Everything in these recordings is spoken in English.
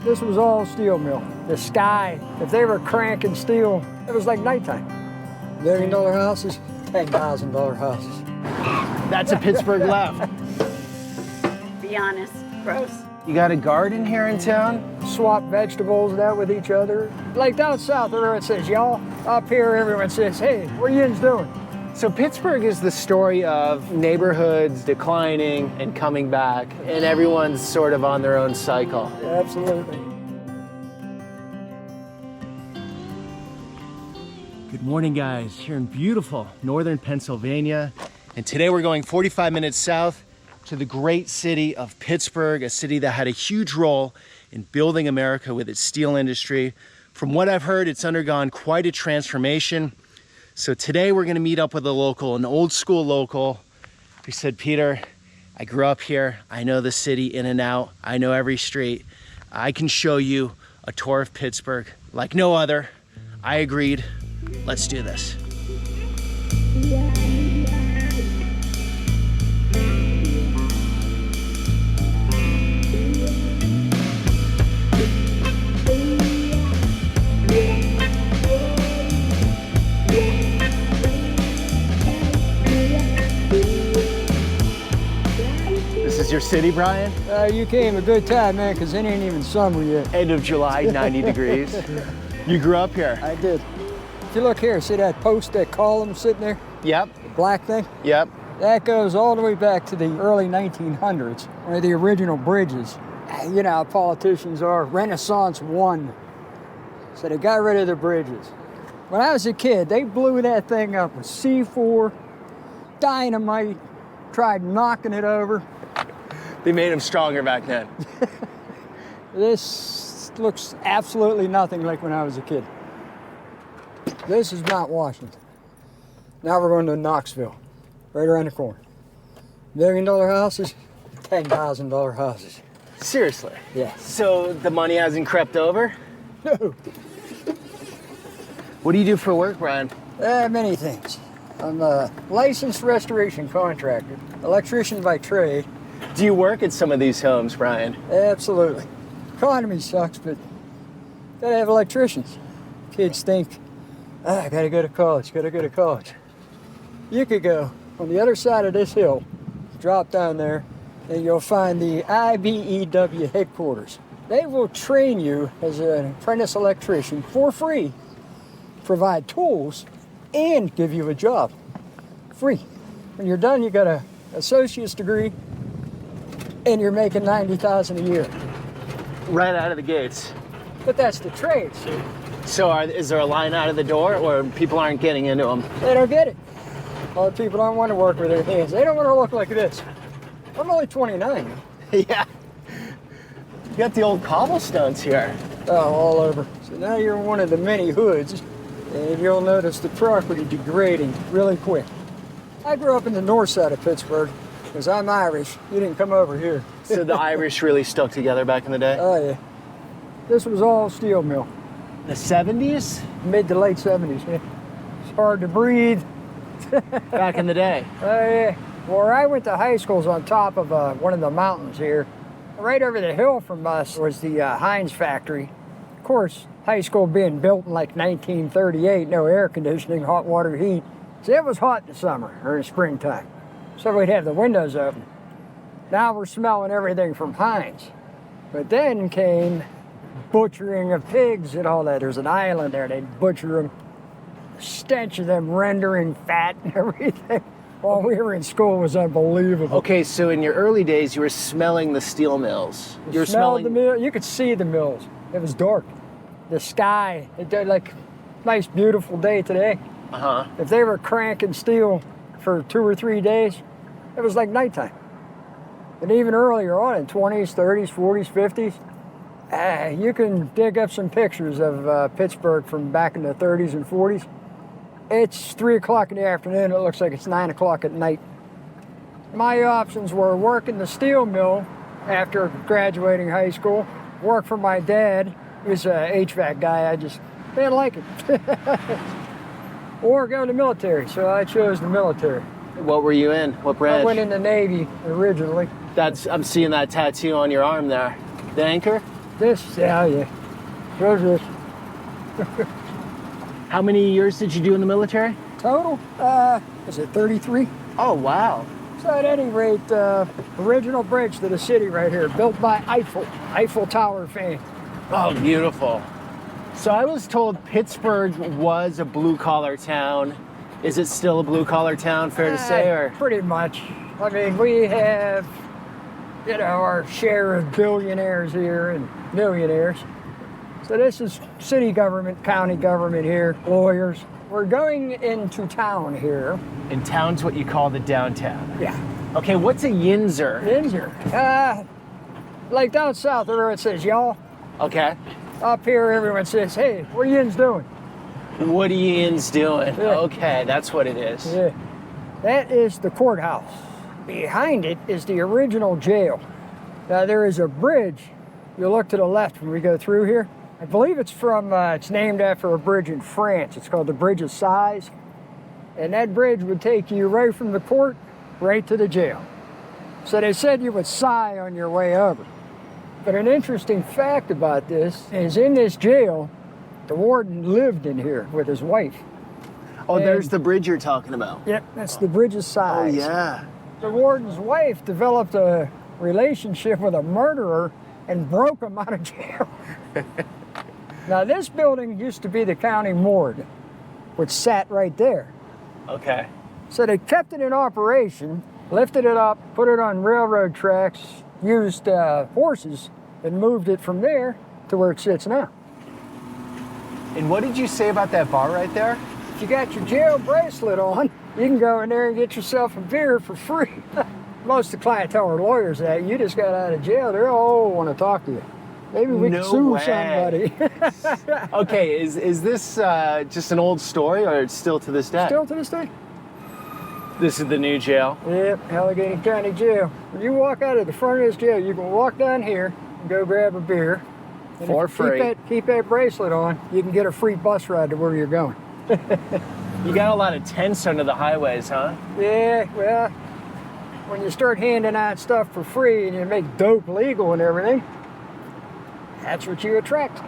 This was all steel mill. The sky, if they were cranking steel, it was like nighttime. $1 million houses, $10,000 houses. That's a Pittsburgh left. Be honest, gross. You got a garden here in town? Swap vegetables out with each other. Like down south, everyone says, y'all. Up here, everyone says, hey, what are you doing? So Pittsburgh is the story of neighborhoods declining and coming back, and everyone's sort of on their own cycle. Absolutely. Good morning, guys. Here in beautiful northern Pennsylvania, and today we're going 45 minutes south to the great city of Pittsburgh, a city that had a huge role in building America with its steel industry. From what I've heard, it's undergone quite a transformation. So today we're gonna meet up with a local, an old school local, who said, Peter, I grew up here. I know the city in and out. I know every street. I can show you a tour of Pittsburgh like no other. I agreed. Let's do this. This is your city, Brian? You came a good time, man, because it ain't even summer yet. End of July, 90 degrees. You grew up here? I did. If you look here, see that post, that column sitting there? Yep. The black thing? Yep. That goes all the way back to the early 1900s, where the original bridges. You know how politicians are. Renaissance won. So they got rid of the bridges. When I was a kid, they blew that thing up with C4, dynamite, tried knocking it over. They made them stronger back then. This looks absolutely nothing like when I was a kid. This is Mount Washington. Now we're going to Knoxville, right around the corner. $1 million houses, $10,000 houses. Seriously? Yeah. So the money hasn't crept over? No. What do you do for work, Brian? Many things. I'm a licensed restoration contractor, electrician by trade. Do you work at some of these homes, Brian? Absolutely. Economy sucks, but gotta have electricians. Kids think, I gotta go to college, gotta go to college. You could go on the other side of this hill, drop down there, and you'll find the IBEW headquarters. They will train you as an apprentice electrician for free, provide tools, and give you a job. Free. When you're done, you got an associate's degree, and you're making $90,000 a year. Right out of the gates. But that's the trade, see? So is there a line out of the door, or people aren't getting into them? They don't get it. A lot of people don't want to work with their hands. They don't want to look like this. I'm only 29. Yeah. You got the old cobblestones here. Oh, all over. So now you're in one of the many hoods, and you'll notice the property degrading really quick. I grew up in the north side of Pittsburgh, because I'm Irish. You didn't come over here. So the Irish really stuck together back in the day? Oh, yeah. This was all steel mill. The 70s? Mid to late 70s, yeah. It's hard to breathe. Back in the day? Oh, yeah. Where I went to high school was on top of one of the mountains here. Right over the hill from us was the Heinz factory. Of course, high school being built in like 1938, no air conditioning, hot water heat. So it was hot in the summer or in springtime. So we'd have the windows open. Now we're smelling everything from Heinz. But then came butchering of pigs and all that. There's an island there, they'd butcher them. The stench of them rendering fat and everything while we were in school was unbelievable. Okay, so in your early days, you were smelling the steel mills. You were smelling the mill. You could see the mills. It was dark. The sky, it did like nice, beautiful day today. Uh-huh. If they were cranking steel for 2 or 3 days, it was like nighttime. And even earlier on in 20s, 30s, 40s, 50s, you can dig up some pictures of Pittsburgh from back in the 30s and 40s. It's 3 o'clock in the afternoon. It looks like it's 9 o'clock at night. My options were work in the steel mill after graduating high school, work for my dad. He was an HVAC guy. I just didn't like it. Or go to the military. So I chose the military. What were you in? What branch? I went in the Navy originally. I'm seeing that tattoo on your arm there. The anchor? This, yeah. Those are How many years did you do in the military? total, is it 33? Oh, wow. So at any rate, original bridge to the city right here, built by Eiffel Tower fame. Oh, beautiful. So I was told Pittsburgh was a blue-collar town. Is it still a blue-collar town, fair to say? Or Pretty much. I mean, we have, our share of billionaires here and millionaires. So this is city government, county government here, lawyers. We're going into town here. in town's what you call the downtown? Yeah. Okay, what's a yinzer? Yinzer. Like down south, everyone says y'all. Okay. Up here, everyone says, hey, what are yins doing? What are yins doing? Yeah. Okay, that's what it is. Yeah. That is the courthouse. Behind it is the original jail. Now there is a bridge. You look to the left when we go through here. I believe it's it's named after a bridge in France. It's called the Bridge of Sighs. And that bridge would take you right from the court right to the jail. So they said you would sigh on your way over. But an interesting fact about this is in this jail, the warden lived in here with his wife. Oh, And- there's the bridge you're talking about. Yep, that's the Bridge of Oh, Sighs. yeah. The warden's wife developed a relationship with a murderer and broke him out of jail. Now, this building used to be the county morgue, which sat right there. Okay. So they kept it in operation, lifted it up, put it on railroad tracks, used horses, and moved it from there to where it sits now. And what did you say about that bar right there? If you got your jail bracelet on, you can go in there and get yourself a beer for free. Most of the clientele are lawyers that you just got out of jail. They all want to talk to you. Maybe we No can sue way. somebody. Okay, is this just an old story or it's still to this day? Still to this day? This is the new jail. Yep, Allegheny County Jail. When you walk out of the front of this jail, you can walk down here and go grab a beer. And For if you free. Keep that bracelet on, you can get a free bus ride to where you're going. You got a lot of tents under the highways, huh? Yeah, well, when you start handing out stuff for free and you make dope legal and everything, that's what you attract.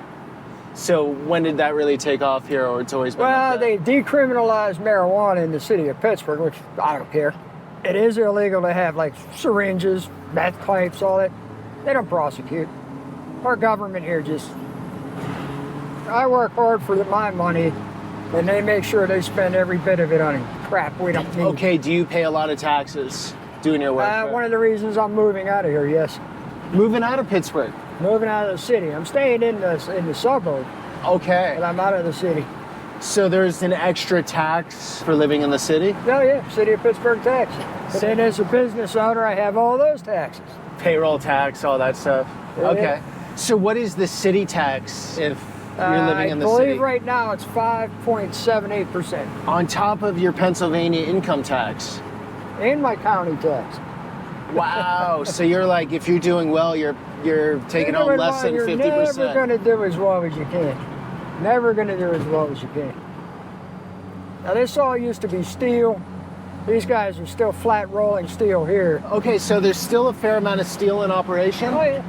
So when did that really take off here, or it's always been Well, like they that? decriminalized marijuana in the city of Pittsburgh, which I don't care. It is illegal to have like syringes, meth pipes, all that. They don't prosecute. Our government here I work hard for my money, and they make sure they spend every bit of it on crap we don't need. Okay, do you pay a lot of taxes doing your work? One of the reasons I'm moving out of here, yes. Moving out of Pittsburgh. Moving out of the city. I'm staying in the suburb, Okay. but I'm out of the city. So there's an extra tax for living in the city? Oh yeah, city of Pittsburgh tax. But then as a business owner, I have all those taxes. Payroll tax, all that stuff. Yeah. Okay. So what is the city tax if you're living in the I believe city? right now it's 5.78%. On top of your Pennsylvania income tax. And my county tax. Wow. So you're like, if you're doing well, you're taking home less than 50%. You're never going to do as well as you can. Never going to do as well as you can. Now this all used to be steel. These guys are still flat rolling steel here. Okay, so there's still a fair amount of steel in operation? Oh yeah.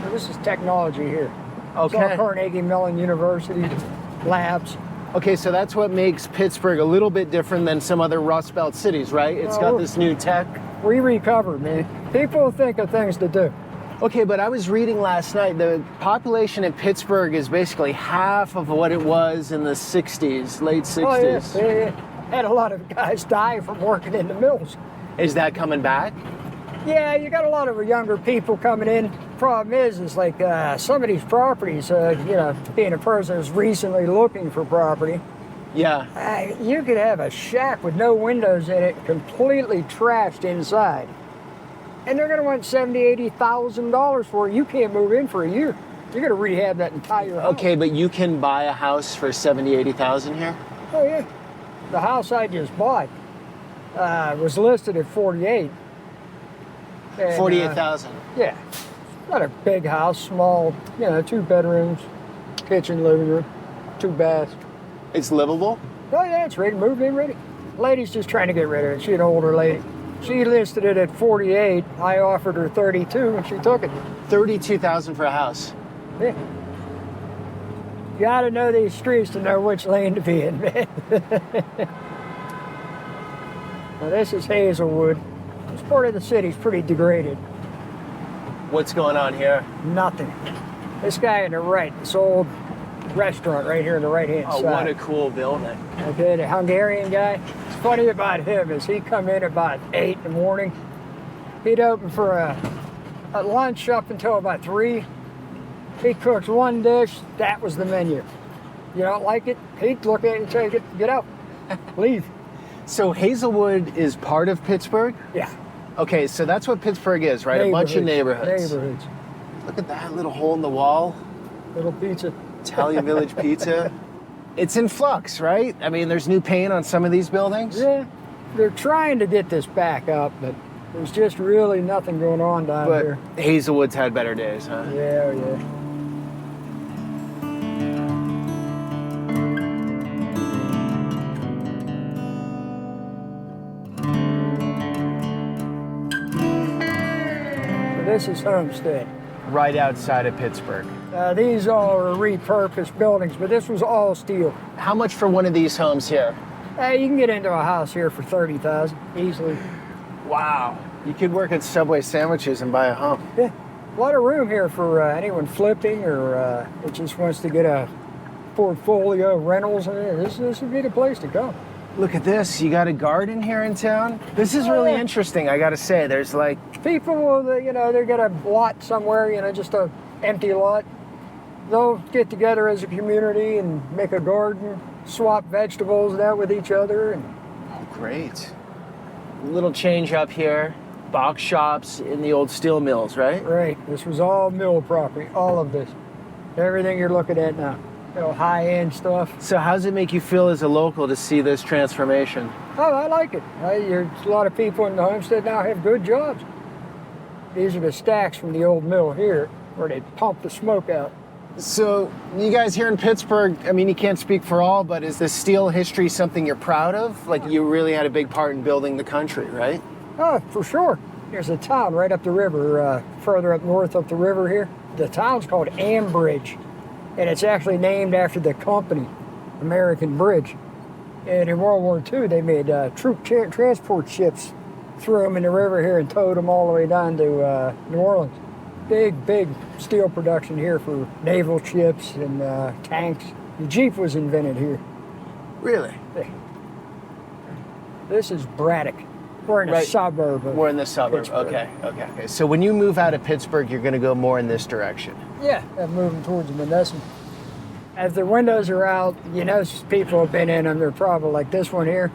Now, this is technology here. It's all Okay. Carnegie Mellon University labs. Okay, so that's what makes Pittsburgh a little bit different than some other Rust Belt cities, right? It's got this new tech. We recovered, man. People think of things to do. Okay, but I was reading last night, the population in Pittsburgh is basically half of what it was in the 60s, late 60s. Oh yeah. Had a lot of guys die from working in the mills. Is that coming back? Yeah, you got a lot of younger people coming in. Problem is like some of these properties, being a person who's recently looking for property, Yeah. you could have a shack with no windows in it, completely trashed inside. And they're going to want $70,000, $80,000 for it. You can't move in for a year. You're going to rehab that entire house. Okay, but you can buy a house for 70, 80,000 here? Oh, yeah. The house I just bought was listed at 48. And, 48,000. Yeah. Not a big house, small, 2 bedrooms, kitchen, living room, 2 baths. It's livable? Oh, yeah, it's ready, moved in, ready. Lady's just trying to get rid of it. She's an older lady. She listed it at 48. I offered her 32 and she took it. 32,000 for a house. Yeah. You gotta know these streets to know which lane to be in, man. Now this is Hazelwood. This part of the city's pretty degraded. What's going on here? Nothing. This guy on the right, this old restaurant right here on the right-hand Oh, side. what a cool building. Okay, the Hungarian guy. What's funny about him is he come in about 8 in the morning. He'd open for a lunch up until about 3. He cooks one dish, that was the menu. You don't like it, he'd look at it and say, get out, leave. So Hazelwood is part of Pittsburgh? Yeah. Okay, so that's what Pittsburgh is, right? A bunch of neighborhoods. Neighborhoods. Look at that little hole in the wall. Little pizza. Italian Village Pizza. It's in flux, right? I mean, there's new paint on some of these buildings. Yeah, they're trying to get this back up, but there's just really nothing going on down But here. Hazelwood's had better days, huh? Yeah, yeah. So this is Homestead. Right outside of Pittsburgh. These all are repurposed buildings, but this was all steel. How much for one of these homes here? You can get into a house here for $30,000 easily. Wow. You could work at Subway sandwiches and buy a home. Yeah, a lot of room here for anyone flipping or that just wants to get a portfolio of rentals. This would be the place to go. Look at this. You got a garden here in town? This is really interesting, I gotta say. There's like... People will, they got a lot somewhere, just a empty lot. They'll get together as a community and make a garden, swap vegetables and that with each other. And Oh, great. Little change up here. Box shops in the old steel mills, right? right, this was all mill property, all of this. Everything you're looking at now. High-end stuff. So how does it make you feel as a local to see this transformation? Oh, I like it. There's a lot of people in the homestead now have good jobs. These are the stacks from the old mill here, where they pump the smoke out. So you guys here in Pittsburgh, I mean, you can't speak for all, but is the steel history something you're proud of? Like you really had a big part in building the country, right? Oh, for sure. There's a town right up the river, further up north up the river here. The town's called Ambridge, and it's actually named after the company, American Bridge. And in World War II, they made troop transport ships, threw them in the river here and towed them all the way down to New Orleans. Big steel production here for naval ships and tanks. The Jeep was invented here. Really? This is Braddock. We're in a suburb of We're in the suburb. Pittsburgh. Okay. So when you move out of Pittsburgh, you're going to go more in this direction. Yeah, I'm moving towards the Menneson. As the windows are out, people have been in them. They're probably like this one here,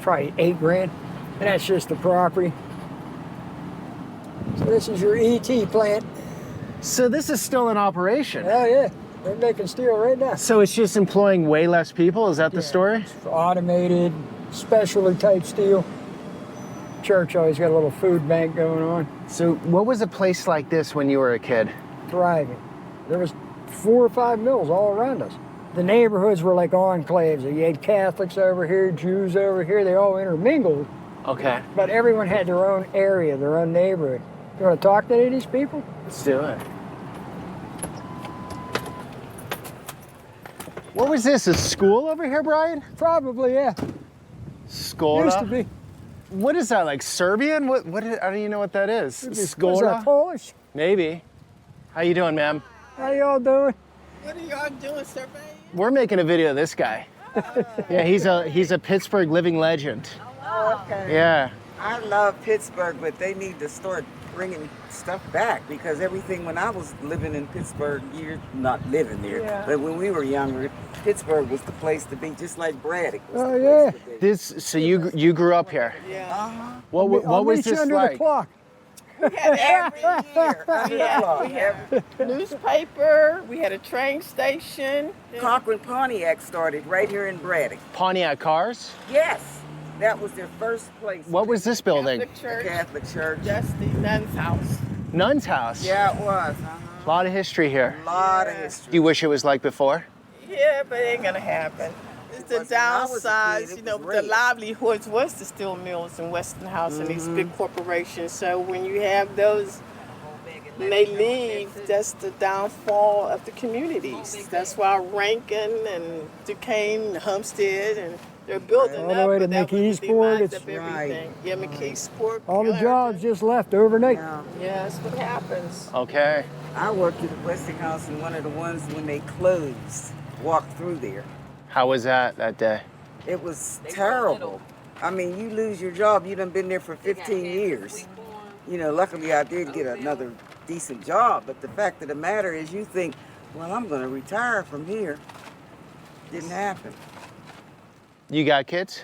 probably $8,000, and that's just the property. So this is your ET plant. So this is still in operation. Oh yeah, they're making steel right now. So it's just employing way less people. Is that the story? It's automated, specialty type steel. Church always got a little food bank going on. So what was a place like this when you were a kid? Thriving. There was 4 or 5 mills all around us. The neighborhoods were like enclaves. You had Catholics over here, Jews over here. They all intermingled. Okay. But everyone had their own area, their own neighborhood. You want to talk to any of these people? Let's do it. What was this, a school over here, Brian? Probably, yeah. Skola? Used to be. What is that, like Serbian? I don't even know what that is. Was that Skola? Polish? Maybe. How you doing, ma'am? How y'all doing? What are y'all doing, surveying? We're making a video of this guy. Yeah, he's a Pittsburgh living legend. Oh, okay. Yeah. I love Pittsburgh, but they need to start bringing stuff back because everything when I was living in Pittsburgh, you're not living there, but when we were younger, Pittsburgh was the place to be, just like Braddock was Oh, the yeah. place to be. So you grew up here. Yeah. Uh-huh. What I'll was meet you this under like? the clock. We had every year. Under the clock. We had newspaper, we had a train station. Cochran Pontiac started right here in Braddock. Pontiac cars? Yes, that was their first place. What was this building? Catholic The church, Catholic Church. that's the nun's house. Nun's house. Yeah, it was. A lot of history here. A lot of Do history. you wish it was like before? Yeah, but it ain't gonna happen. It's the When I was a kid, downsides, it you know, was the great. livelihoods was the steel mills and Westinghouse and these big corporations. So when you have those and they leave, that's the downfall of the communities. That's why Rankin and Duquesne, Homestead, and they're building All the up, way to but that was the McKeesport, demise it's- of everything. Yeah, McKeesport. All the Clarendon. jobs just left overnight. Yeah. Yeah, that's what happens. Okay. I worked at the Westinghouse and one of the ones when they closed, walked through there. How was that day? It was terrible. I mean, you lose your job, you done been there for 15 years. You know, luckily I did get another decent job, but the fact of the matter is you think, well, I'm gonna retire from here. Didn't happen. You got kids?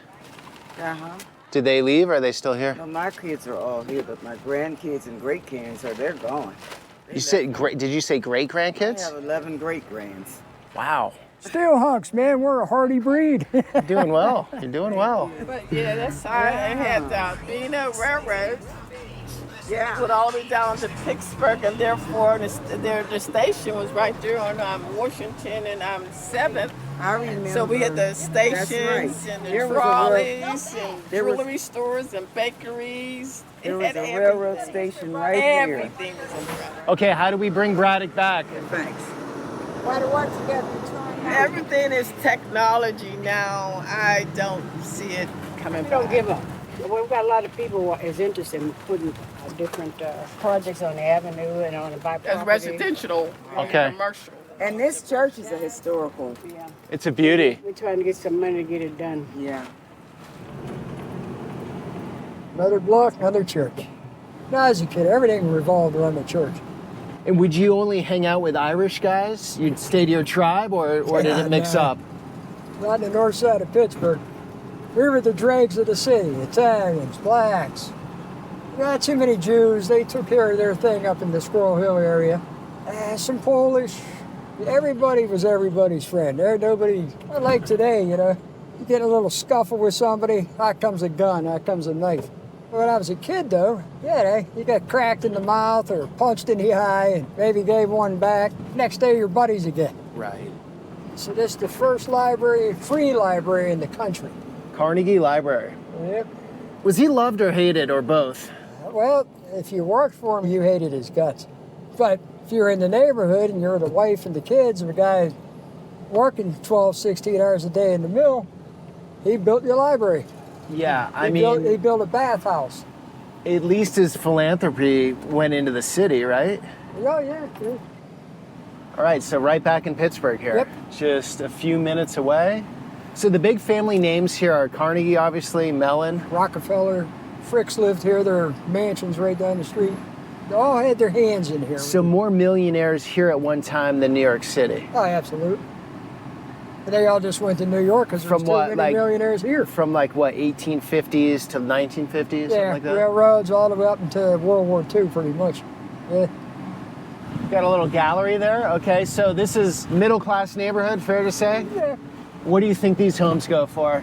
Uh-huh. Did they leave or are they still here? Well, my kids are all here, but my grandkids and great-grands they're gone. You said great, did you say great I grandkids? have 11 great-grands. Wow. Steel hunks, man, we're a hardy breed. You're doing well. You're doing well. But yeah, that's how it had being a railroad. Yeah. Put all the way down to Pittsburgh, and therefore the station was right there on Washington and 7th. I remember. So we had the That's stations right. and the There was a trolleys and there was- jewelry stores and bakeries. There It was had a railroad everything. station right here. Everything was in front. Okay, how do we bring Braddock back? Thanks. Why to work together trying out? Everything is technology now. I don't see it coming We don't back. give up. We've got a lot of people who is interested in putting different projects on the avenue and on the by That's property. residential Okay. and commercial. And this church is a historical. Yeah, It's a beauty. we're trying to get some money to get it done. Yeah. Another block, another church. Now, as a kid, everything revolved around the church. And would you only hang out with Irish guys? You'd stay to your tribe or did Yeah, it mix no. up? Right in the north side of Pittsburgh. We were the dregs of the city, Italians, blacks. Not too many Jews. They took care of their thing up in the Squirrel Hill area. Some Polish. Everybody was everybody's friend. There, nobody, not like today, you know. You get in a little scuffle with somebody, out comes a gun, out comes a knife. When I was a kid, though, yeah, you got cracked in the mouth or punched in the eye and maybe gave one back. Next day, you're buddies again. Right. So this is the first library, free library in the country. Carnegie Library. Yep. Was he loved or hated or both? Well, if you worked for him, you hated his guts. But if you're in the neighborhood and you're the wife and the kids of a guy working 12, 16 hours a day in the mill, he built your library. Yeah, He built a bathhouse. at least his philanthropy went into the city, right? Oh, yeah. All right, so right back in Pittsburgh here. Yep. Just a few minutes away. So the big family names here are Carnegie, obviously, Mellon. Rockefeller, Fricks lived here. There are mansions right down the street. They all had their hands in here. So more millionaires here at one time than New York City. Oh, absolutely. And they all just went to New York because there's From too what, many like- millionaires here. From like what, 1850s to 1950s, something Yeah, like that? railroads all the way up into World War II, pretty much. Yeah. Got a little gallery there. Okay, so this is middle class neighborhood, fair to say? Yeah. What do you think these homes go for?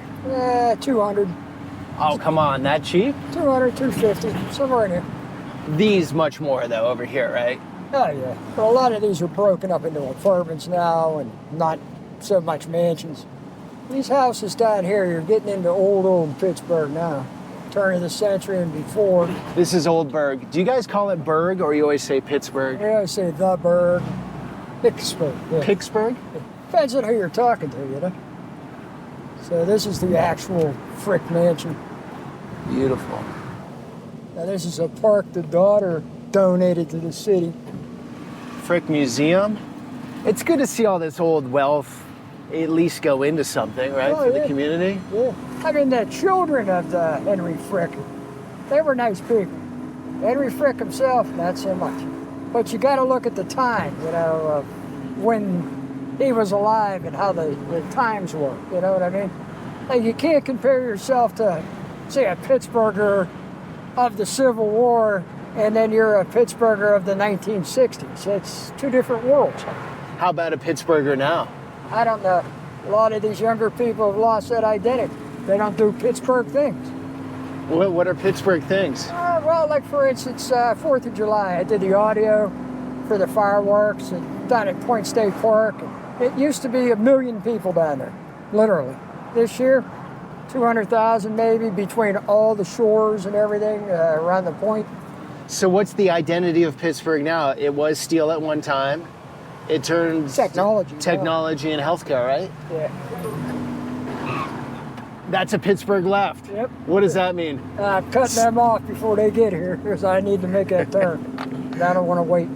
200, Oh, come on, that cheap? 200, 250, somewhere in here. These much more though over here, right? Oh, yeah. But a lot of these are broken up into apartments now and not so much mansions. These houses down here, you're getting into old Pittsburgh now. Turn of the century and before. This is Old Burg. Do you guys call it Burg or you always say Pittsburgh? They always say the Burg, Pittsburgh. Yeah. Pittsburgh? Depends on who you're talking to, you know. So this is the actual Frick Mansion. Beautiful. Now this is a park the daughter donated to the city. Frick Museum. It's good to see all this old wealth at least go into something, right, Oh, for the yeah. community. Yeah. I mean, the children of the Henry Frick, they were nice people. Henry Frick himself, not so much. But you got to look at the time, you know, when he was alive and how the times were, you know what I mean? Like, you can't compare yourself to, say, a Pittsburgher of the Civil War and then you're a Pittsburgher of the 1960s. It's two different worlds. How about a Pittsburgher now? I don't know. A lot of these younger people have lost that identity. They don't do Pittsburgh things. What are Pittsburgh things? Well, like for instance, 4th of July, I did the audio for the fireworks down at Point State Park. It used to be 1 million people down there, literally. This year, 200,000 maybe between all the shores and everything around the point. So what's the identity of Pittsburgh now? It was steel at one time. It turned Technology. technology and healthcare, right? Yeah. That's a Pittsburgh left. Yep. What does that mean? I'm cutting them off before they get here because I need to make that turn. I don't want to wait.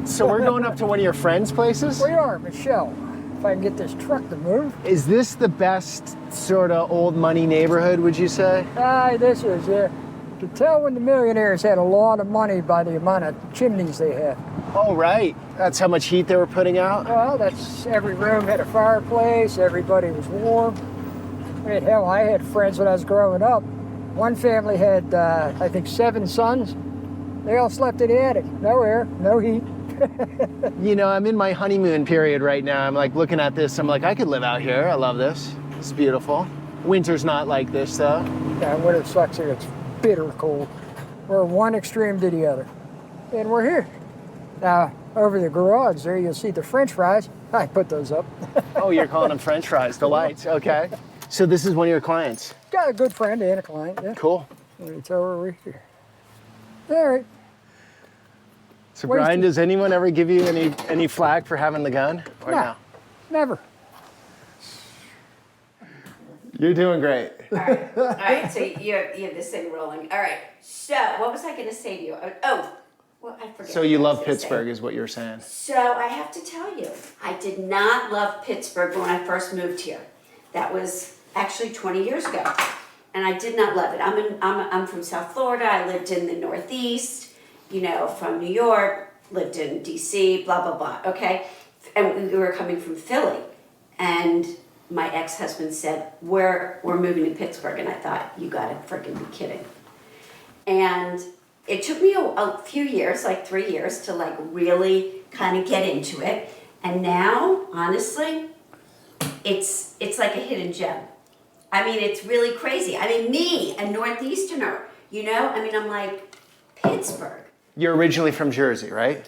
So we're going up to one of your friends' places? We are, Michelle. If I can get this truck to move. Is this the best sort of old money neighborhood, would you say? This is, yeah. You could tell when the millionaires had a lot of money by the amount of chimneys they had. Oh, right. That's how much heat they were putting out? Well, that's every room had a fireplace. Everybody was warm. I mean, hell, I had friends when I was growing up. One family had, I think, 7 sons. They all slept in the attic. No air, no heat. You know, I'm in my honeymoon period right now. I'm like looking at this. I'm like, I could live out here. I love this. It's beautiful. Winter's not like this, though. Yeah, winter sucks here. It's bitter cold. We're one extreme to the other. And we're here. Now, over the garage there, you'll see the French fries. I put those up. Oh, you're calling them French fries. Delights. Okay. So this is one of your clients. Got a good friend and a client. Yeah. Cool. Let me tell her we're here. All right. So Wasted. Brian, does anyone ever give you any flack for having the gun? Or No, never. You're doing great. All right. So you have this thing rolling. All right. So what was I going to say to you? Well, I forget. So you what I was love gonna Pittsburgh, say. is what you're saying. So I have to tell you, I did not love Pittsburgh when I first moved here. That was actually 20 years ago, and I did not love it. I'm from South Florida. I lived in the Northeast. You know, from New York, lived in DC, blah, blah, blah, okay? And we were coming from Philly, and my ex-husband said, we're moving to Pittsburgh, and I thought, you gotta freaking be kidding. And it took me a few years, like 3 years, to like really kind of get into it, and now, honestly, it's like a hidden gem. I mean, it's really crazy. I mean, me, a Northeasterner, you know? I mean, I'm like, Pittsburgh. You're originally from Jersey, right?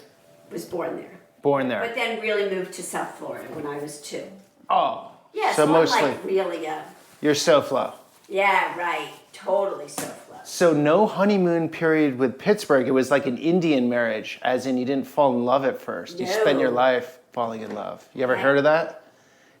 Was born there. Born there. But then really moved to South Florida when I was 2. Oh. Yeah, So so mostly I'm like really you're SoFlo. yeah, right. Totally so close. So no honeymoon period with Pittsburgh. It was like an Indian marriage, as in you didn't fall in love at first. You spent your No. life falling in love. You ever Right. heard of that?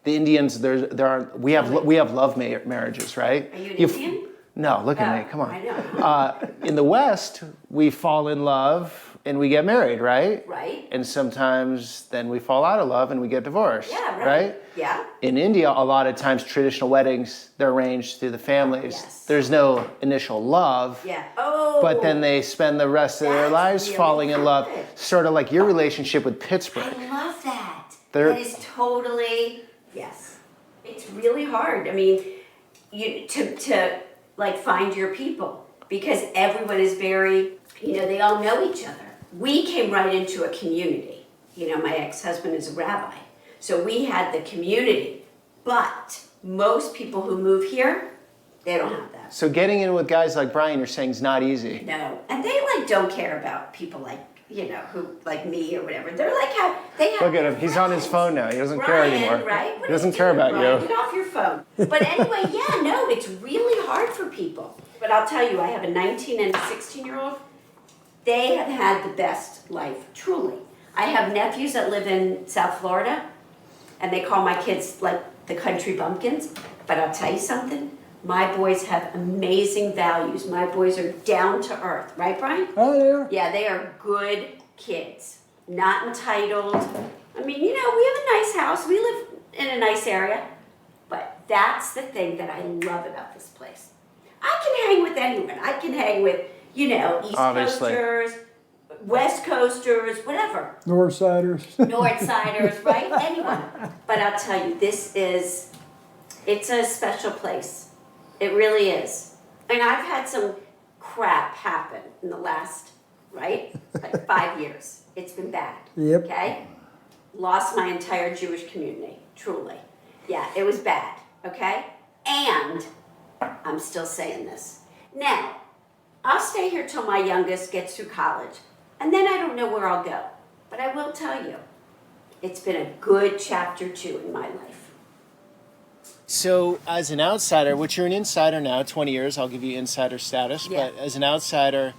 The Indians, there aren't. We have love marriages, right? Are you an f- Indian? No, look at Oh, me. Come on. I know. In the West, we fall in love and we get married, right? Right. And sometimes then we fall out of love and we get divorced. Yeah, right. Right? Yeah. In India, a lot of times traditional weddings, they're arranged through the families. Yes. There's no initial love. Yeah. Oh. But then they spend the rest of their That's lives really falling in love. good. Sort of like your relationship with Pittsburgh. I love that. There- That is totally yes. It's really hard. I mean, you to like find your people because everyone is very, you know, they all know each other. We came right into a community. You know, my ex-husband is a rabbi. So we had the community. But most people who move here, they don't have that. So getting in with guys like Brian, you're saying is not easy. No. And they like don't care about people like, you know, who like me or whatever. They're like how they have Look at him. He's on his friends. phone now. He doesn't care Brian, anymore. Right? What He are doesn't you care doing, about Brian? you. Get off your phone. But anyway, yeah, no, it's really hard for people. But I'll tell you, I have a 19 and a 16-year-old. They have had the best life, truly. I have nephews that live in South Florida, and they call my kids like the country bumpkins. But I'll tell you something, my boys have amazing values. My boys are down to earth, right, Brian? Oh, they are. Yeah, they are good kids, not entitled. I mean, you know, we have a nice house. We live in a nice area. But that's the thing that I love about this place. I can hang with anyone. I can hang with, you know, East Obviously. Coasters, West Coasters, whatever. Northsiders. Northsiders, right? Anyone. But I'll tell you, it's a special place. It really is. And I've had some crap happen in the last, right? Like 5 years. It's been bad. Yep. Okay? Lost my entire Jewish community, truly. Yeah, it was bad, okay? And I'm still saying this. Now, I'll stay here till my youngest gets through college, and then I don't know where I'll go. But I will tell you, it's been a good chapter 2 in my life. So as an outsider, which you're an insider now, 20 years, I'll give you insider status, Yeah. but as an outsider,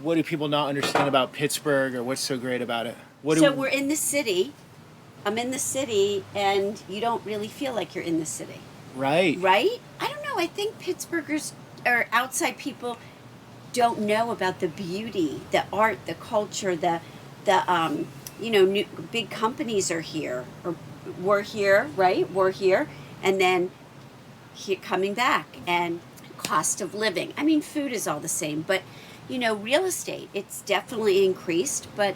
what do people not understand about Pittsburgh, or what's so great about it? We're in the city. I'm in the city, and you don't really feel like you're in the city. Right. Right? I don't know. I think Pittsburghers or outside people don't know about the beauty, the art, the culture, the new big companies are here, or we're here, right? We're here, and then coming back, and cost of living. I mean, food is all the same, but real estate, it's definitely increased. But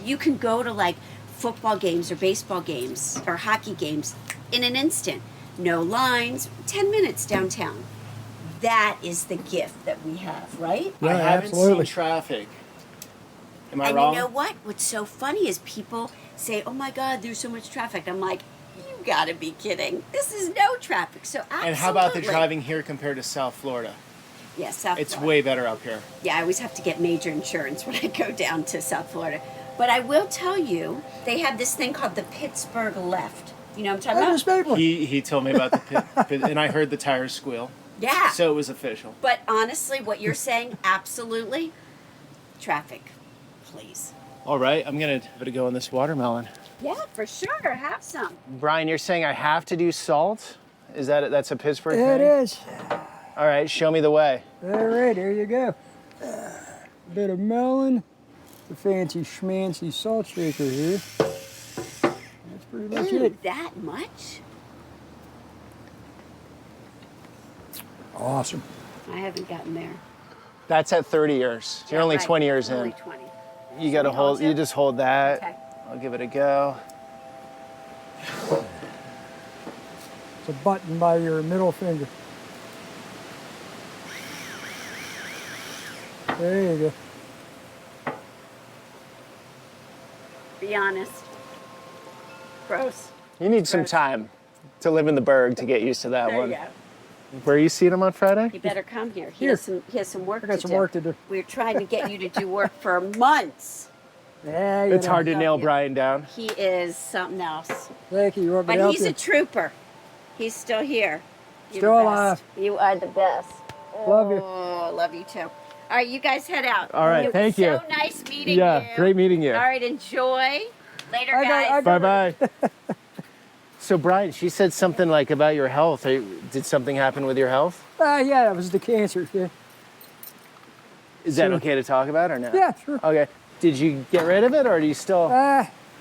you can go to like football games or baseball games or hockey games in an instant. No lines, 10 minutes downtown. That is the gift that we have, right? I haven't seen traffic. Am I wrong? And you know what? What's so funny is people say, "Oh my God, there's so much traffic." I'm like, "You gotta be kidding! This is no traffic." So absolutely. And how about the driving here compared to South Florida? Yeah, South Florida. It's way better up here. Yeah, I always have to get major insurance when I go down to South Florida. But I will tell you, they have this thing called the Pittsburgh left. You know what I'm talking about? He told me about the pit, and I heard the tires squeal. Yeah. So it was official. But honestly, what you're saying, absolutely, traffic, please. All right, I'm gonna give it a go on this watermelon. Yeah, for sure. Have some. Brian, you're saying I have to do salt? That's a Pittsburgh It thing? is. All right, show me the way. All right, here you go. A bit of melon, the fancy schmancy salt shaker here. That's pretty much it. That much? Awesome. I haven't gotten there. That's at 30 years. You're only right. 20 years in. Only 20. You gotta hold. You just hold that. Okay. I'll give it a go. It's a button by your middle finger. There you go. Be honest. Gross. You need some time to live in the Berg to get used to that There one. you go. Where are you seeing him on Friday? You better come here. He Here. has some work I got to some do. work to do. We're trying to get you to do work for months. Yeah, It's know. hard to nail Yeah. Brian down. He is something else. Thank you. You want me to But help he's you? a trooper. He's still here. You're Still the alive. best. You are the best. Love you. Oh, love you too. All right, you guys head out. All right, It was thank you. So nice meeting you. Yeah, great meeting you. All right, enjoy. Later, I guys. got- Bye bye. So Brian, she said something like about your health. Did something happen with your health? Yeah, that was the cancer. Yeah, Is that Sure. okay to talk about or no? yeah, sure. Okay. Did you get rid of it, or do you still?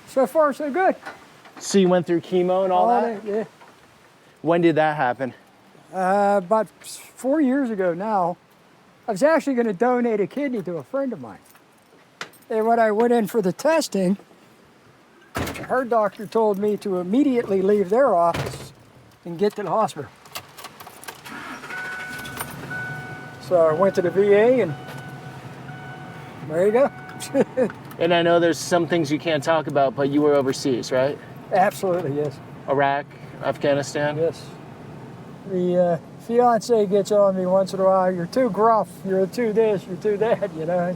So far so good. So you went through chemo and all that? Yeah. When did that happen? About 4 years ago now, I was actually going to donate a kidney to a friend of mine. And when I went in for the testing, her doctor told me to immediately leave their office and get to the hospital. So I went to the VA, and there you go. And I know there's some things you can't talk about, but you were overseas, right? Absolutely, yes. Iraq, Afghanistan? Yes. The fiance gets on me once in a while. You're too gruff. You're too this. You're too that. You know,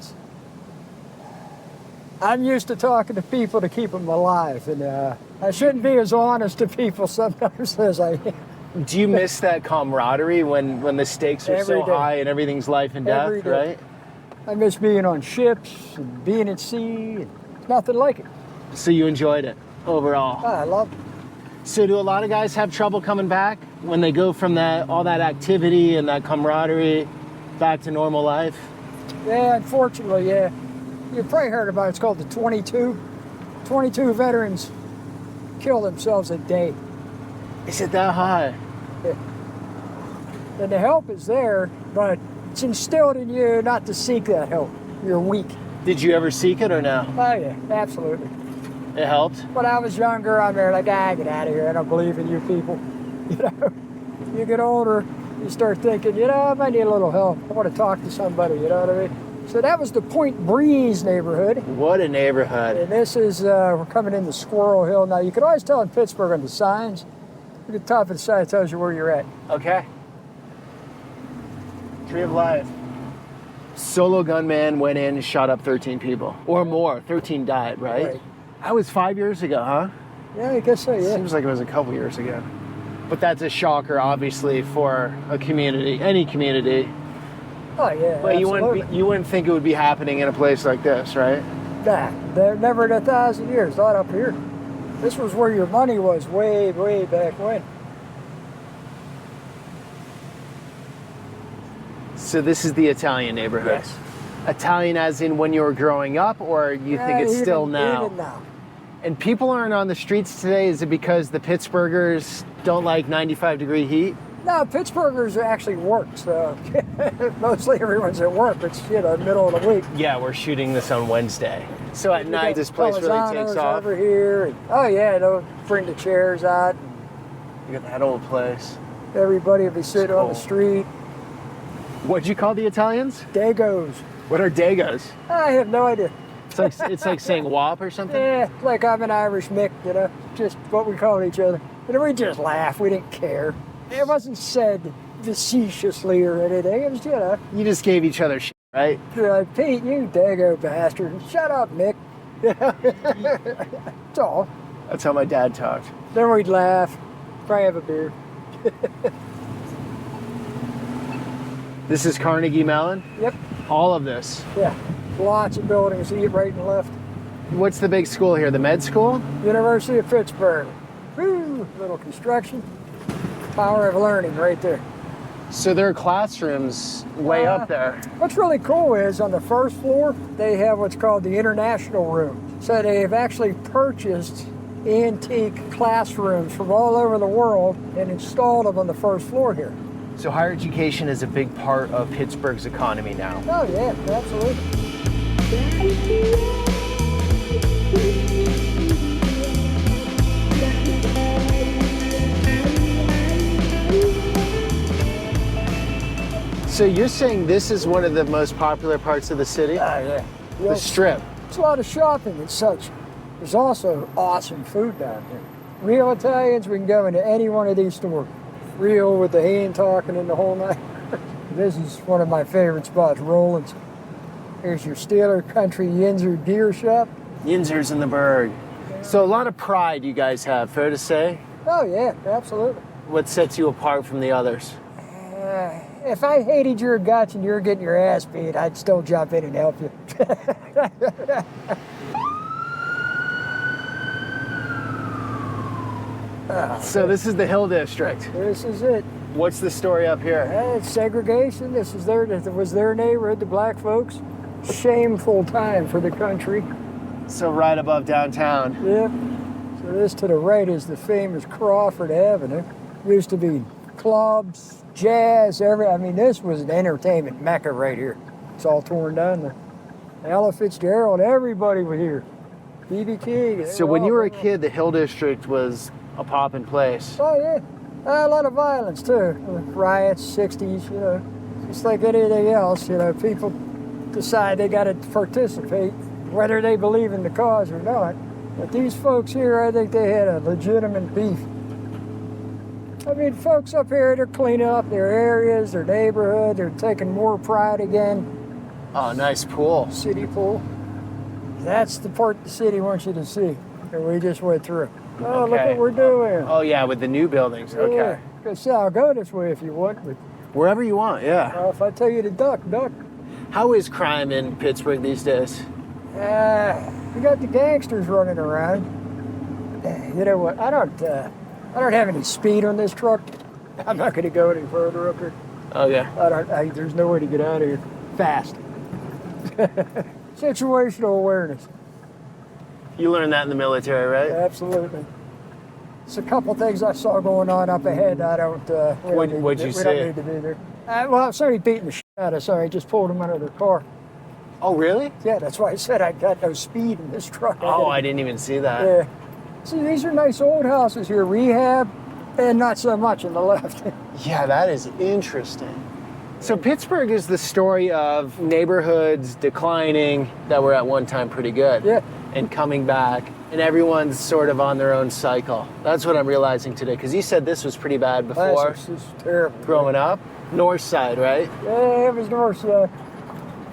I'm used to talking to people to keep them alive, and I shouldn't be as honest to people sometimes as I am. Do you miss that camaraderie when the stakes are Every so day. high and everything's life and death, Every day. right? I miss being on ships and being at sea. And nothing like it. So you enjoyed it overall. I love it. So do a lot of guys have trouble coming back when they go from all that activity and that camaraderie back to normal life? Yeah, unfortunately, yeah. You've probably heard about it. It's called the 22. 22 veterans kill themselves a day. Is it that high? And the help is there, but it's instilled in you not to seek that help. You're weak. Did you ever seek it or no? Oh, yeah, absolutely. It helped? When I was younger, I'm there like, get out of here. I don't believe in you people. You know, you get older, you start thinking, I might need a little help. I want to talk to somebody, you know what I mean? So that was the Point Breeze neighborhood. What a neighborhood. And this is, we're coming into Squirrel Hill. Now, you can always tell in Pittsburgh on the signs. Look at the top of the sign, it tells you where you're at. Okay. Tree of Life. Solo gunman went in and shot up 13 people. Or more. 13 died, right? That was 5 years ago, huh? Yeah, I guess so, yeah. Seems like it was a couple years ago. But that's a shocker, obviously, for a community, any community. Oh yeah, But absolutely. you wouldn't think it would be happening in a place like this, right? Nah, they're never in 1,000 years, not up here. This was where your money was way, way back when. So this is the Italian neighborhood. Yes. Italian as in when you were growing up, or you think it's still now? Even now. And people aren't on the streets today. Is it because the Pittsburghers don't like 95-degree heat? No, Pittsburghers actually work, so mostly everyone's at work. It's, middle of the week. Yeah, we're shooting this on Wednesday. So at night, this place really takes Provenzano's off. over here. And, oh yeah, they'll bring the chairs out. Look at that old place. Everybody will be sitting on the cool. street. What'd you call the Italians? Dagos. What are dagos? I have no idea. It's like saying wop or something? Yeah, like I'm an Irish Mick, just what we call each other. We just laugh. We didn't care. It wasn't said facetiously or anything. It was, You just gave each other shit, right? like, Pete, you dago bastard. Shut up, Mick. That's all. That's how my dad talked. Then we'd laugh. Probably have a beer. This is Carnegie Mellon? Yep. All of this. Yeah. Lots of buildings, right and left. What's the big school here? The med school? University of Pittsburgh. Woo! Little construction. Power of learning right there. So there are classrooms way up there. What's really cool is on the first floor, they have what's called the international room. So they've actually purchased antique classrooms from all over the world and installed them on the first floor here. So higher education is a big part of Pittsburgh's economy now. Oh yeah, absolutely. So you're saying this is one of the most popular parts of the city? Oh yeah. The Strip. It's a lot of shopping and such. There's also awesome food down here. Real Italians, we can go into any one of these stores. Real with the hand talking in the whole night. This is one of my favorite spots, Roland's. Here's your Steeler Country Yinzer deer shop. Yinzer's in the Berg. So a lot of pride you guys have, fair to say? Oh yeah, absolutely. What sets you apart from the others? If I hated your guts and you're getting your ass beat, I'd still jump in and help you. So this is the Hill District. This is it. What's the story up here? It's segregation. This was their neighborhood, the black folks. Shameful time for the country. So right above downtown. Yep. So this to the right is the famous Crawford Avenue. Used to be clubs, jazz, this was an entertainment mecca right here. It's all torn down there. Ella Fitzgerald, everybody was here. B.B. King. So when you were a kid, the Hill District was a poppin' place. Oh yeah. A lot of violence too. Riots, 60s, Just like anything else, people decide they got to participate, whether they believe in the cause or not. But these folks here, I think they had a legitimate beef. Folks up here, they're cleaning up their areas, their neighborhood, they're taking more pride again. Oh, nice pool. City pool. That's the part the city wants you to see that we just went through. Oh, look what we're doing. Oh yeah, with the new buildings. Okay. Yeah. Good, so I'll go this way if you want, but Wherever you want, yeah. if I tell you to duck. How is crime in Pittsburgh these days? You got the gangsters running around. You know what? I don't have any speed on this truck. I'm not going to go any further up here. Okay. There's no way to get out of here fast. Situational awareness. You learned that in the military, right? Absolutely. It's a couple things I saw going on up ahead. What'd you we see? don't need to be there. Well, somebody beating the shit out of somebody. Just pulled them out of their car. Oh, really? Yeah, that's why I said I got no speed in this truck. I didn't even see that. Yeah. See, these are nice old houses here. Rehab, and not so much on the left. Yeah, that is interesting. So Pittsburgh is the story of neighborhoods declining that were at one time pretty good. Yeah. And coming back. And everyone's sort of on their own cycle. That's what I'm realizing today. Because you said this was pretty bad before. This is terrible. Growing up. North side, right? Yeah, it was north side.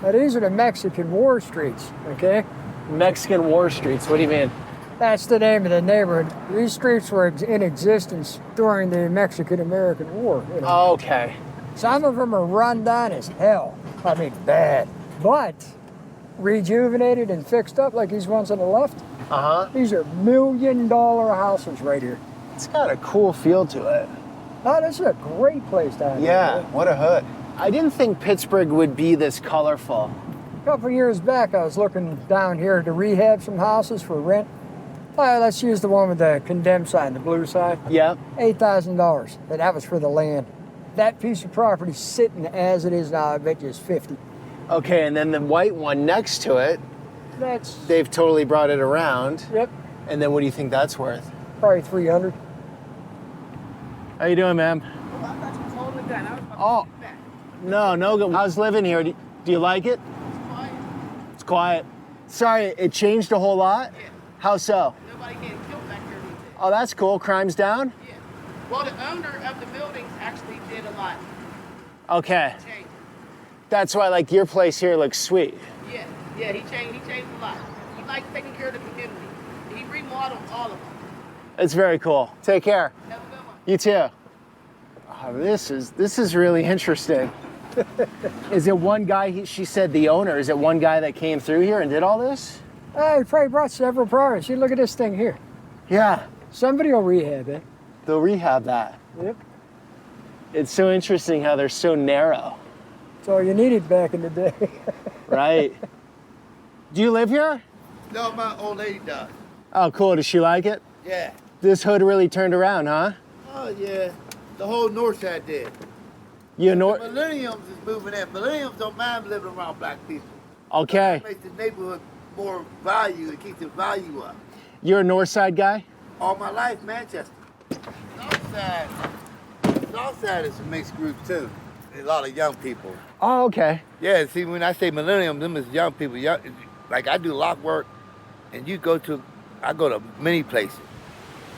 Now, these are the Mexican war streets, okay? Mexican war streets. What do you mean? That's the name of the neighborhood. These streets were in existence during the Mexican-American War. Oh, okay. Some of them are run down as hell. I mean, bad. But rejuvenated and fixed up like these ones on the left. These are $1 million houses right here. It's got a cool feel to it. Oh, this is a great place down here. Yeah, what a hood. I didn't think Pittsburgh would be this colorful. A couple of years back, I was looking down here to rehab some houses for rent. Let's use the one with the condemned sign, the blue sign. Yep. $8,000, and that was for the land. That piece of property sitting as it is now, I bet you is 50. Okay, and then the white one next to it, That's, they've totally brought it around. yep, And then what do you think that's worth? probably 300. How you doing, ma'am? Oh, no good. How's living here? Do you like it? It's quiet. Sorry, it changed a whole lot? Yeah. How so? Nobody getting killed back here these days. Oh, that's cool. Crime's down? Yeah. Well, the owner of the buildings actually did a lot. Okay. Changed. That's why, like, your place here looks sweet. Yeah, he changed a lot. He likes taking care of the community. He remodeled all of them. It's very cool. Take care. Have a good one. You too. Oh, this is really interesting. Is it one guy, she said the owner, is it one guy that came through here and did all this? He probably brought several priors. You look at this thing here. Yeah, Somebody will rehab it. they'll rehab that. Yep. It's so interesting how they're so narrow, That's all you needed back in the day. right? Do you live here? No, my old lady does. Oh, cool. Does she like it? Yeah. This hood really turned around, huh? Oh, yeah. The whole north side did. You know. Millenniums is moving in. Millenniums don't mind living around black people. Okay. It makes the neighborhood more value. It keeps the value up. You're a north side guy? All my life, Manchester. South side is a mixed group, too. A lot of young people. Oh, okay. Yeah, see, when I say millennium, them is young people. Young, like, I do lock work, and I go to many places.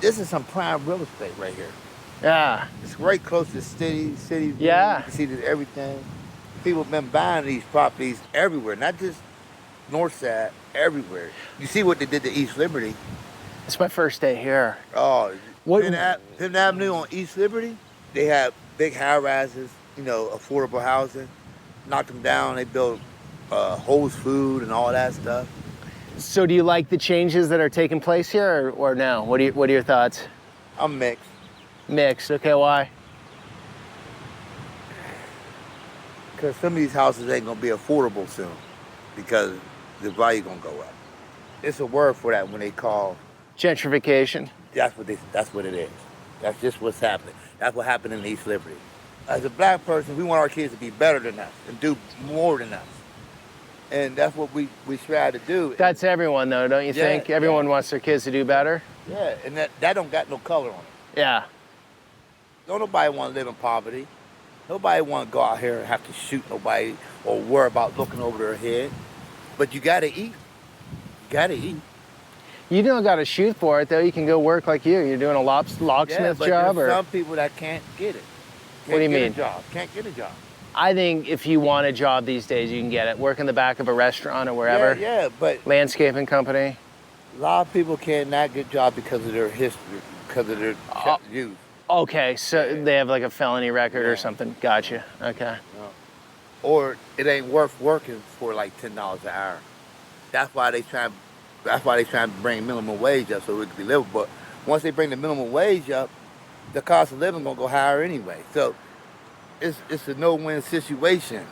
This is some prime real estate right here. Yeah. It's right close to city. Yeah. You can see this, everything. People have been buying these properties everywhere, not just north side, everywhere. You see what they did to East Liberty. It's my first day here. Oh, What- Fifth Avenue on East Liberty, they have big high rises, affordable housing. Knocked them down, they built Whole Food and all that stuff. So do you like the changes that are taking place here or no? What are your thoughts? I'm mixed. Mixed. Okay, why? Because some of these houses ain't gonna be affordable soon because the value gonna go up. It's a word for that when they call, Gentrification. that's what it is. That's just what's happening. That's what happened in East Liberty. As a black person, we want our kids to be better than us and do more than us. And that's what we strive to do. That's everyone though, don't you Yeah, think? Everyone wants their kids to do better. Yeah, and that don't got no color on it. Yeah. Don't nobody want to live in poverty. Nobody want to go out here and have to shoot nobody or worry about looking over their head. But you gotta eat. You gotta eat. You don't got to shoot for it though. You can go work like you. You're doing a locksmith but job, there's or some people that can't get it. What do you mean? Can't get a job. I think if you want a job these days, you can get it. Work in the back of a restaurant or wherever. Yeah, but Landscaping company. a lot of people cannot get jobs because of their history, because of their youth. Okay, so they have like a felony record or something. Gotcha. Okay. Or it ain't worth working for like $10 an hour. That's why they trying to bring minimum wage up so it can be livable. But once they bring the minimum wage up, the cost of living gonna go higher anyway. So it's a no-win situation.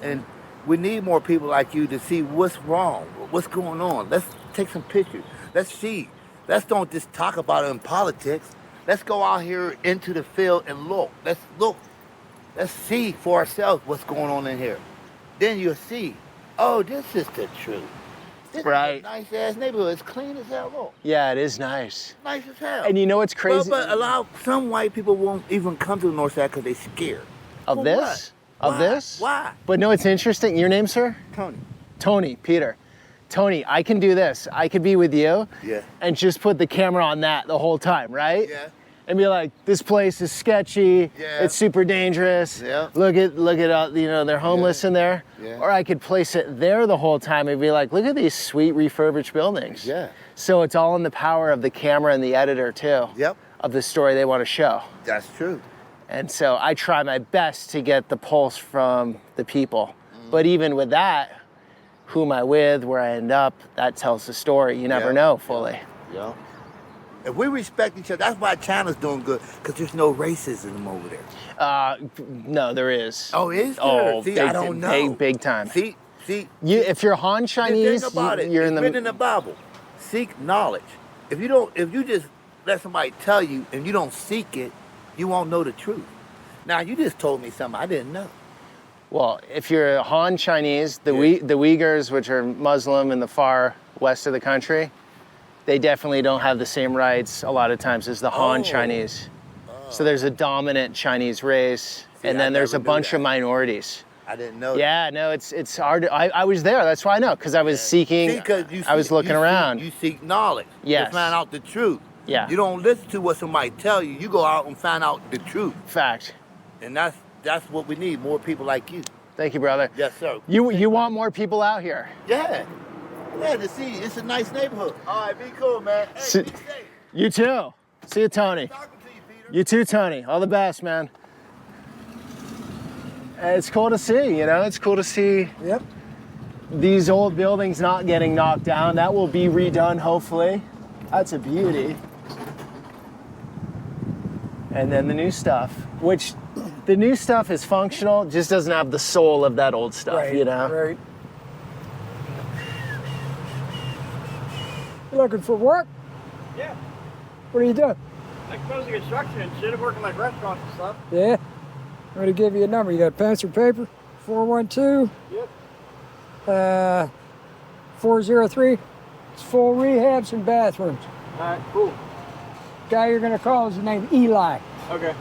And we need more people like you to see what's wrong, what's going on. Let's take some pictures. Let's see. Let's don't just talk about it in politics. Let's go out here into the field and look. Let's look. Let's see for ourselves what's going on in here. Then you'll see, oh, this is the truth. This Right. is a nice-ass neighborhood. It's clean as hell. Look, Yeah, it is nice. nice as hell. And you know what's crazy But some white people won't even come to the north side because they're scared. of For this? what? Of Why? this? Why? But no, it's interesting. Your name, sir? Tony. Tony, Peter. Tony, I can do this. I could be with you Yeah. and just put the camera on that the whole time, right? Yeah. And be like, this place is sketchy. Yeah. It's super dangerous. Yeah. Look at they're homeless in there. Yeah. Or I could place it there the whole time and be like, look at these sweet refurbished buildings. Yeah. So it's all in the power of the camera and the editor too. Yep. Of the story they want to show. That's true. And so I try my best to get the pulse from the people. But even with that, who am I with, where I end up, that tells the story. You never know fully. Yeah. If we respect each other, that's why China's doing good, because there's no racism over there. No, there is. Oh, is there? Oh, See, big, I don't know. Big time. See, If you're Han Chinese, think about it. you're It's in the... written in the Bible. Seek knowledge. If you just let somebody tell you and you don't seek it, you won't know the truth. Now, you just told me something I didn't know. Well, if you're Han Chinese, the Uyghurs, which are Muslim in the far west of the country, they definitely don't have the same rights a lot of times as the Han Chinese. So there's a dominant Chinese race, and then there's a bunch of minorities. I didn't know. Yeah, no, it's hard. I was there. That's why I know, because I was seeking. I was looking around. You seek knowledge. Yes. To find out the truth. Yeah. You don't listen to what somebody tell you. You go out and find out the truth. Fact. And that's what we need. More people like you. Thank you, brother. Yes, sir. You want more people out here? Yeah. Yeah, to see. It's a nice neighborhood. All right, be cool, man. Hey, be safe. You too. See you, Tony. Talking to you, Peter. You too, Tony. All the best, man. It's cool to see, you know? It's cool to see these old buildings not getting knocked down. That will be redone, hopefully. That's a beauty. And then the new stuff, which the new stuff is functional, just doesn't have the soul of that old stuff, you know? Right. You looking for work? Yeah, What are you doing? I close the construction and shit. I'm working like restaurants and stuff. Yeah. I'm going to give you a number. You got pencil paper? 412? Yep. 403. It's full rehabs and bathrooms. All right, cool. Guy you're going to call is named Eli. Okay.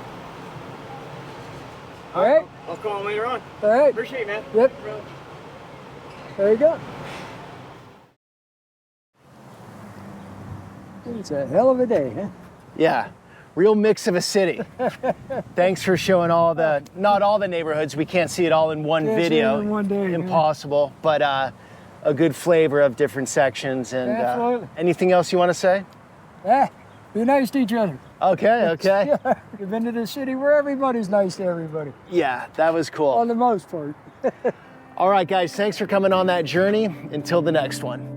All right? I'll call him later on. All right. Appreciate it, man. Yep. There you go. It's a hell of a day, huh? Yeah, real mix of a city. Thanks for showing not all the neighborhoods. We can't see it all in one Can't see video. it in one day, Impossible, but a good flavor of different sections. And Absolutely. Anything else you want to say? Yeah. Be nice to each other. Okay. You've been to the city where everybody's nice to everybody, Yeah, that was cool. on the most part. All right, guys, thanks for coming on that journey. Until the next one.